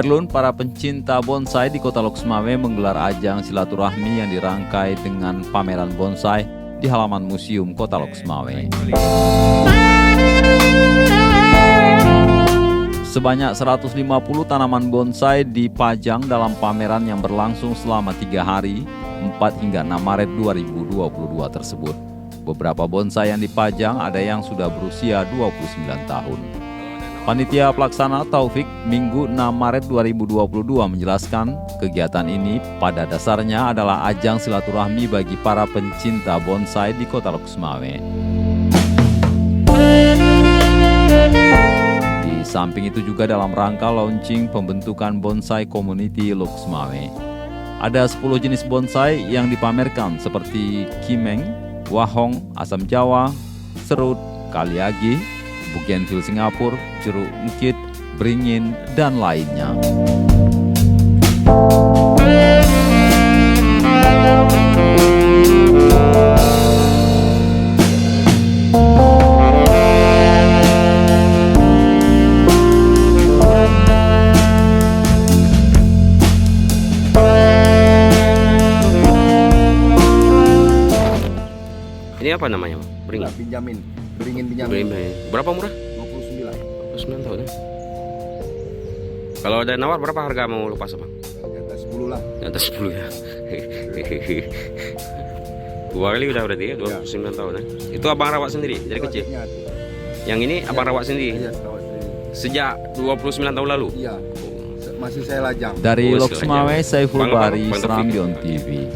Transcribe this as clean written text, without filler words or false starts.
Berlun, para pencinta bonsai di Kota Loksmawe menggelar ajang silaturahmi yang dirangkai dengan pameran bonsai di halaman Museum Kota Loksmawe. Sebanyak 150 tanaman bonsai dipajang dalam pameran yang berlangsung selama 3 hari, 4 hingga 6 Maret 2022 tersebut. Beberapa bonsai yang dipajang ada yang sudah berusia 29 tahun. Panitia Pelaksana Taufik Minggu 6 Maret 2022 menjelaskan kegiatan ini pada dasarnya adalah ajang silaturahmi bagi para pencinta bonsai di Kota Loksmawe. Di samping itu juga dalam rangka launching pembentukan bonsai community Loksmawe. Ada 10 jenis bonsai yang dipamerkan seperti kimeng, wahong, asam jawa, serut, kaliagi, bougainville Singapura, jeruk mukit, beringin, dan lainnya. Ini apa namanya, Bang? Beringin. Benjamin. Beringin Benjamin. Beringin. Berapa murah? 29. 29 tahun ya. Kalau ada nawar berapa harga mau lepas, Bang? Di atas 10 lah. Di atas 10 ya. 2 kali udah berarti ya, 29 tahun ya. Itu abang rawat sendiri dari Itu kecil. adiknya tuh. Yang ini abang rawat sendiri. Iya, rawat sendiri. Sejak 29 tahun lalu. Iya. Masih saya lajang. Dari Oh, Loksmawe, Saiful Bang, Bari, Bang Taufik. Serambion TV.